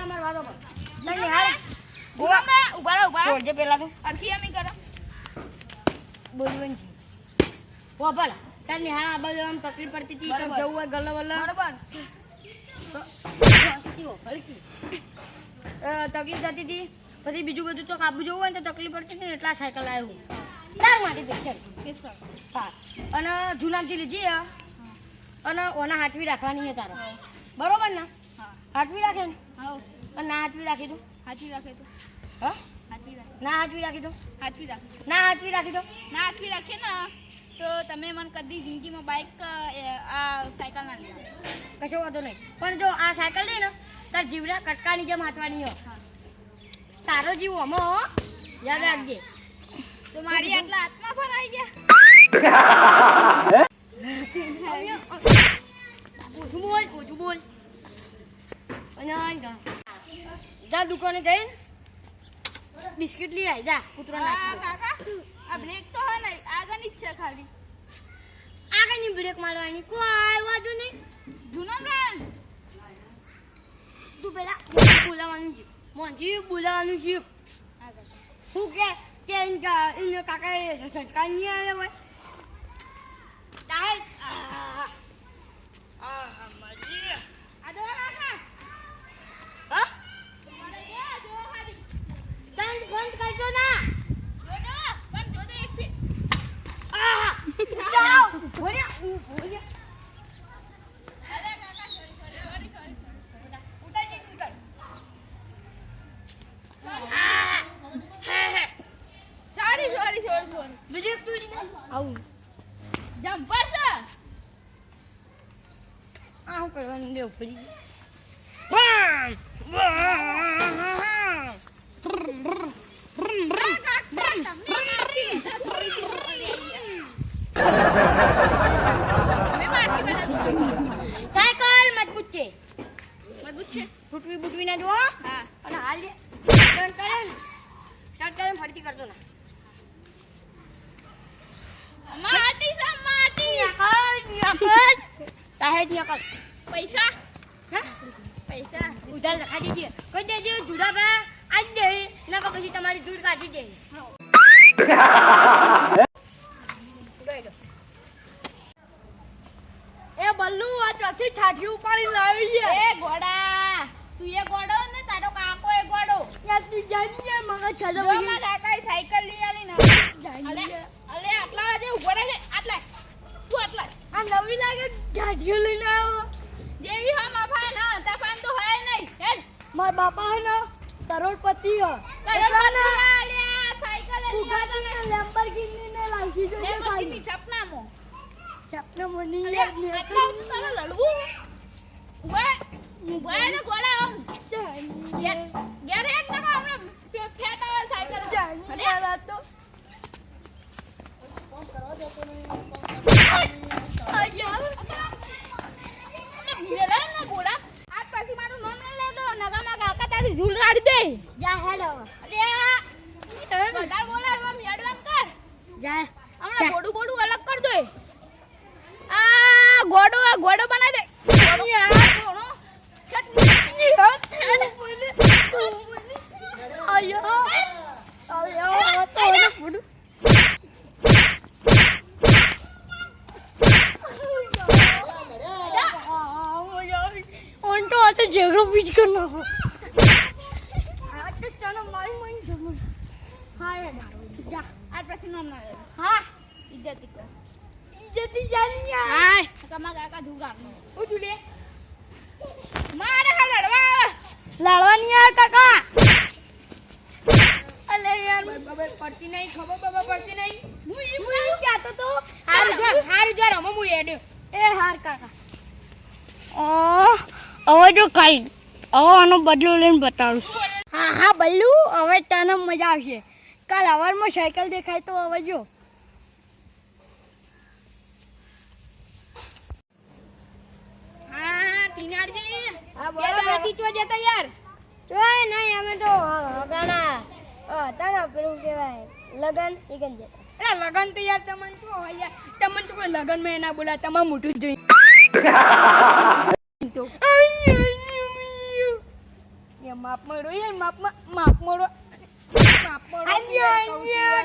અમાર વાતો પર નહીં હાલ ઉભા રહો છોડજે પેલા તો અરખી અમે કરો બોલવાનું છે ઓ ભલા તાર નિહાળ આ બાજુ આમ તકલીફ પડતી હતી કે જવું હોય ગલ્લા વલ્લા બરોબર હલકી તકલીફ થતી હતી પછી બીજું બધું તો કાબુ જવું હોય ને તો તકલીફ પડતી હતી ને એટલા સાયકલ આવ્યું તાર માટે પેશન્ટ હા અને જૂનામથી લીધી અને ઓના હાથવી રાખવાની છે તારે બરોબર ને હાથવી રાખે ને અને ના હાથવી રાખી દઉં હાથી રાખે તો હા હાથી રાખે ના હાથવી રાખી દઉં હાથી રાખે ના હાથવી રાખી દઉં ના હાથી રાખે ને તો તમે મને કદી જિંદગીમાં બાઇક આ સાયકલ ના લીધા કશો વાંધો નહીં પણ જો આ સાયકલ દે ને તાર જીવડા કટકાની જેમ હાથવાની હો તારો જીવ હમો યાદ રાખજે તો મારી આટલા હાથમાં ફરાઈ ગયા ઓછું બોલ અને જા દુકાને જઈને બિસ્કિટ લઈ આવી જા કૂતરો નાખી કાકા આ બ્રેક તો હે ને આગળની જ છે ખાલી આગળની બ્રેક મારવાની કોઈ વાંધો નહીં જૂનો બ્રાન્ડ તું પેલા બોલાવાનું છે મોંજી બોલાવાનું છે હું કે એને કાકા સંસ્કાર નહીં આવે હોય તારે મજી આ દો કાકા હા તમારે જે જો ખાલી તન બંધ કરજો ના જોજો પણ જોજો એક ફીટ જાઓ બોલ્યા અરે કાકા સોરી ઉતારી ઉતાર સોરી બીજું તું આવું જમ્પર છે આ હું કરવાનું દેવ ફરી સાયકલ મજબૂત છે મજબૂત છે ફૂટવી બુટવી ના જો હા અને હાલ સ્ટાર્ટ કરે ને ફરીથી કરજો ના માટી છે માટી તાહેજ નકલ પૈસા હા પૈસા ઉધાર લખા દીજે કોઈ દેજે જુડા બા આજ દે ના પછી તમારી દૂર કાઢી દે એ બલ્લુ આ ચોથી ઠાઠી ઉપાડી લાવી છે એ ગોડા તું એ ગોડો ને તારો કાકો એ ગોડો યાર તું જાની યાર મગજ ખાધો જો માં કાકાએ સાયકલ લઈ આલી ને અલે અલે આટલા વાગે ઉભો રહે આટલા તું આટલા આ નવી લાગે ઠાઠીઓ લઈને આવો જેવી હા મફાન હા તફાન તો હે નહીં હેડ મારા બાપા હે ને કરોડપતિ હે કરોડપતિ આલ્યા સાયકલ લઈ આલે ને લેમ્બોર્ગિની ને લાઈસી જો એ પછી સપનામાં સપના મની અલે આટલા તો તારે લડવું ઉભા ને ગોડા આમ ગેર હેડ ના હમણાં ફેટાવા સાયકલ જાની આ વાત તો ઝૂલ કાઢી દે જા હેડ હવે અરે બધા બોલાવ એમ એડવાન્સ કર જા હમણાં ગોડું અલગ કર દે આ ગોડો બનાવી દે યાર થોડો ચટણી આયો તો ફૂડ ઓન તો આ તો ઝઘડો બીજ કર નાખો આ તો ચાલો મારી જમણ હા રે જા આ પછી નામ ના હા ઇજ્જત કર જતી જાની યાર હાય કમા કાકા ધુગા ઉઠું લે મારે હા લડવા લાડવાની યાર કાકા અલે યાર ખબર પડતી નહીં હું એમ કહેતો તો હાર જો રમો હું એડ્યો એ હાર કાકા હવે જો કાલ આનો બદલો લઈને બતાવું હા બલ્લુ હવે તને મજા આવશે કાલ સવારમાં સાયકલ દેખાય તો હવે જો હા ટીનાડજી હા, બોલો, બે દાડાથી ચો જતા યાર જોય નહીં અમે તો ગાના તારા પેલું કહેવાય લગન ઈગન જતા એ લગન તો યાર તમને શું હોય યાર તમને તો કોઈ લગન માં ના બોલા તમારે મોટું જ જોઈએ એમ માપ મળો યાર માપ મળો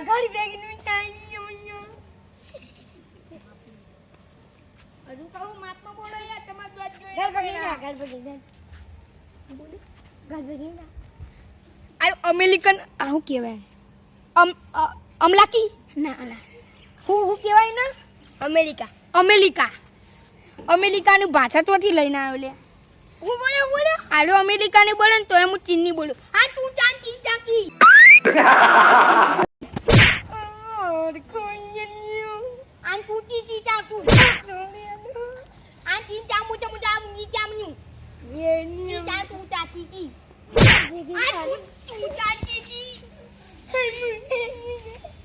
ઘડી ભેગી ટાઈમ હજુ કહું માપમાં બોલો યાર તમાર દોત ઘર ભેગી ના આ અમેરિકન આવું કહેવાય અમલાકી ના હું કહેવાય ને અમેરિકાની ભાષા તોથી લઈને આવ્યો લે હું બોલે આલો અમેરિકાની બોલે ને તો એમ હું ચીનની બોલું આ તું ચાંકી ચાંકી આન કુચી ચી ચાકુ આ ચી ચામુ ચામુ ચામ જી ચામન્યુ ચી ચાકુ ચાચી કી આ તું ચાચી કી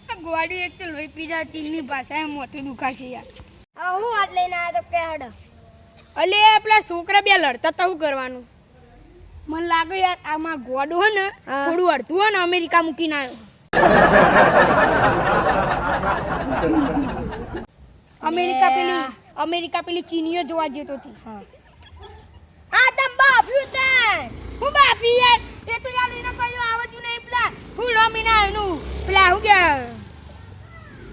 આ ગોડી એક તો લોહી પીજા ચીનની ભાષા એમ મોટું દુખાશે યાર હું હાથ લઈને આવ્યો તો કે હડ અલે પેલા છોકરા બે લડતા તો શું કરવાનું મને લાગે યાર આમાં ગોડો હે ને થોડું અડધું હે ને અમેરિકા મૂકીને આવ્યો અમેરિકા પેલી ચીનીઓ જોવા જતો હતી આ તમ બાફ્યું તે હું બાપી યાર એ તો યાર એને કયો આવતું નહીં પેલા હું નોમીના એનું પેલા હું કે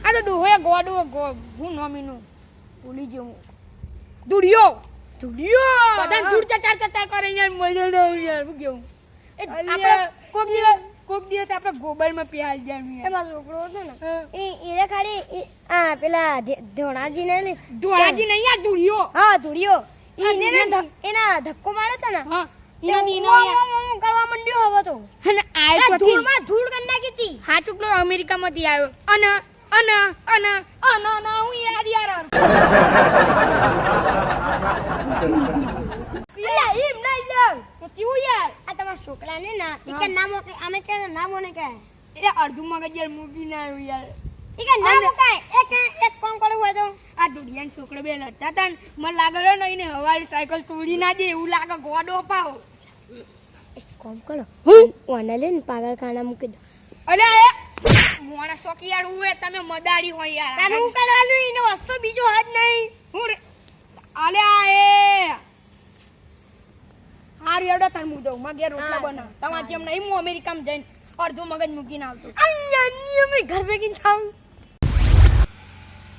આ તો ડોહે ગોડો હું નોમીનું ભૂલી જવું દુડિયો બધા દૂર ચટાર કરે યાર મજા ના આવે યાર હું કેવું એ આપણે કોક દિવસ આપણે ગોબરમાં પ્યાલ જાય એમાં છોકરો હતો ને એને ખાલી આ પેલા ધોળાજી ને ધોળાજી નહીં યાર દુડિયો હા ધૂળિયો એના ધક્કો મારે તો ને હા એનો કરવા માંડ્યો હવે તો અને આયો તો ધૂળમાં ધૂળ કરી નાખી હતી હા ચુકલો અમેરિકામાંથી આવ્યો અને હું યાર એમ ના યાર તો કેવું યાર આ તમારા છોકરાને ના ઈ કે નામો કે અમે કે નામો ને કે એ અડધું મગજ યાર મૂકી ના આવ્યું યાર ઈ કે નામો કાય એક કામ કરવું હોય તો આ દુડિયાન છોકરો બે લડતા હતા ને મને લાગે ને એને હવારી સાયકલ તોડી ના દે એવું લાગે ગોડો પાહો એક કામ કરો હું ઓને લે ને પાગલખાના મૂકી દો અલે મોણા શોકી યાર હું તમે મદારી હોય યાર તારું કરવાનું ઈને વસ્તુ બીજો હાથ નહીં હું અલે એ હાર એડો તાર મુદો મગે રોટલા બના તમાર જેમ નહીં હું અમેરિકામાં જઈને અડધું મગજ મૂકીને આવતો અહીંયા મે ઘર ભેગી થાઉં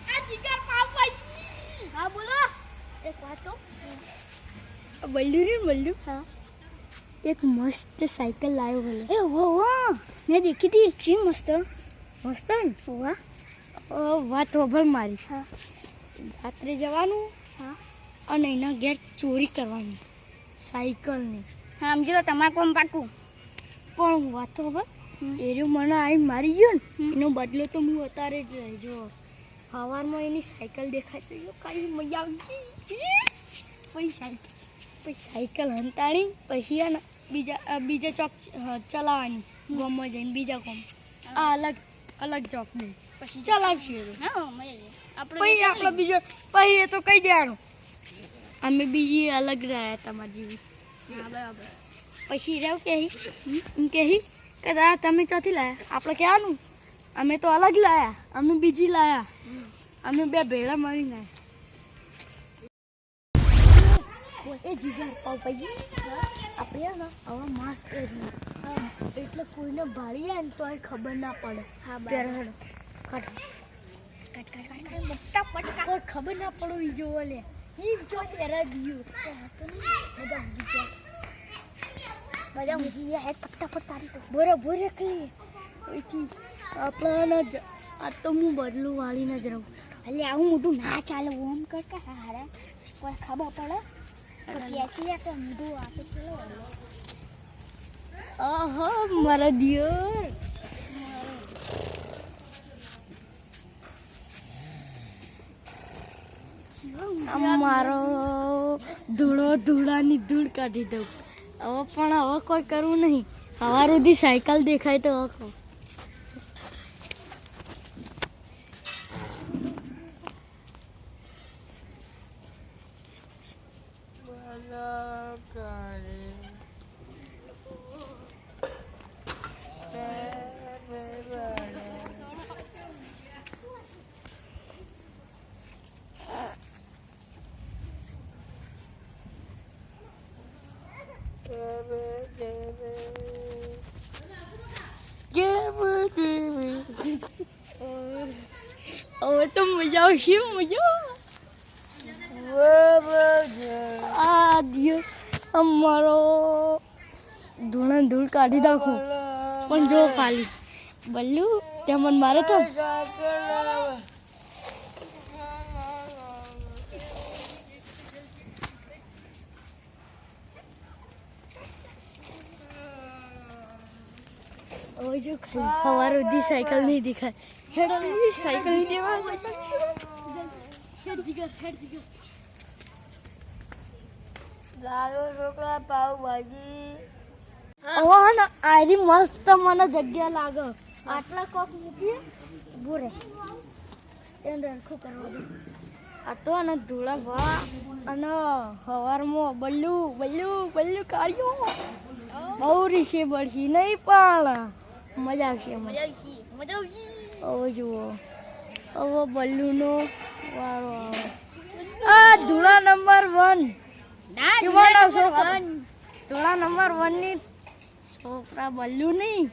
આ જીગર પાવ પાઈ હા બોલો એક વાત તો બલ્લુ હા એક મસ્ત સાયકલ લાવ્યો ભલે એ વાહ મેં દેખી હતી કી મસ્ત મસ્ત ને વાહ વાત હોભળ મારી હા રાત્રે જવાનું હા અને એના ઘેર ચોરી કરવાની સાયકલની હા સમજી લો તમારે કોમ પાકું પણ વાત તો ખબર એર્યો મને આવીને મારી ગયો ને એનો બદલો તો હું અત્યારે જ લઈ જો સવારમાં એની સાયકલ દેખાય તો કઈ મજા આવી પછી સાયકલ હંતાણી પછી આ બીજા ચોક ચલાવવાની ગોમમાં જઈને બીજા ગોમ આ અલગ ચોક નહીં પછી ચલાવશું હા મજા પછી આપણે બીજો પછી એ તો કહી દેવાનું અમે બીજી અલગ રહ્યા તમારી જેવી હા બરાબર પછી રહેવું કહી કે દાદા તમે ચોથી લાયા આપણે કહેવાનું અમે તો અલગ લાયા અમે બીજી લાયા અમે બે ભેળા મળી લાયા એ જીગર ભાઈ આપણે ને હવે માસ્ક પહેરીએ એટલે કોઈને ભાળી જાય ને તો એ ખબર ના પડે હા પહેરવાનો મોટા પટકા કોઈ ખબર ના પડવી જોવો લે ઈ જો પહેરા દીયું બધા મૂકી ગયા હે ફટાફટ તારી તો બરોબર એકલી ઓઈથી આપણા આ તો હું બદલું વાળીને જ રહું એટલે આવું મોટું ના ચાલે ઓમ કરતા હારા કોઈ ખબર પડે તો પેસી કે મોટું આપે ચલો ઓહો મારા દિયર મારો ધૂળાની ધૂળ કાઢી દઉં હવે પણ હવે કોઈ કરવું નહીં સવાર સુધી સાયકલ દેખાય તો આખો હવે તો મજા આવશે મજા. આ દિવસ અમારો ધૂળા ધૂળ કાઢી નાખું પણ જો ખાલી બલ્લુ તે મને મારે તો જો સવાર સુધી સાયકલ નહીં દેખાય. હેડ સાયકલ નહીં દેવા છોકરા પાવભાજી આરી મસ્ત મને જગ્યા લાગે. આટલા કોક મૂકીએ બોરે એને રખું કરવા દે. આ તો અને ધૂળા ભા અને સવારમાં બલ્લુ બલ્લુ બલ્લુ કાઢ્યો બહુ રીશે બળશી નહીં પણ મજા આવશે મજા આવશે. હવે જુઓ હવે બલ્લુનો વારો આવે. આ ધૂળા નંબર 1 ધોળા નંબર 1 ની છોકરા બલ્લુ નહીં.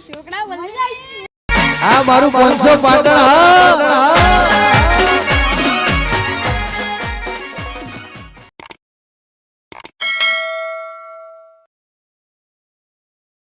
છોકરા બલ્લુ આ મારું 500 પાટણ. હા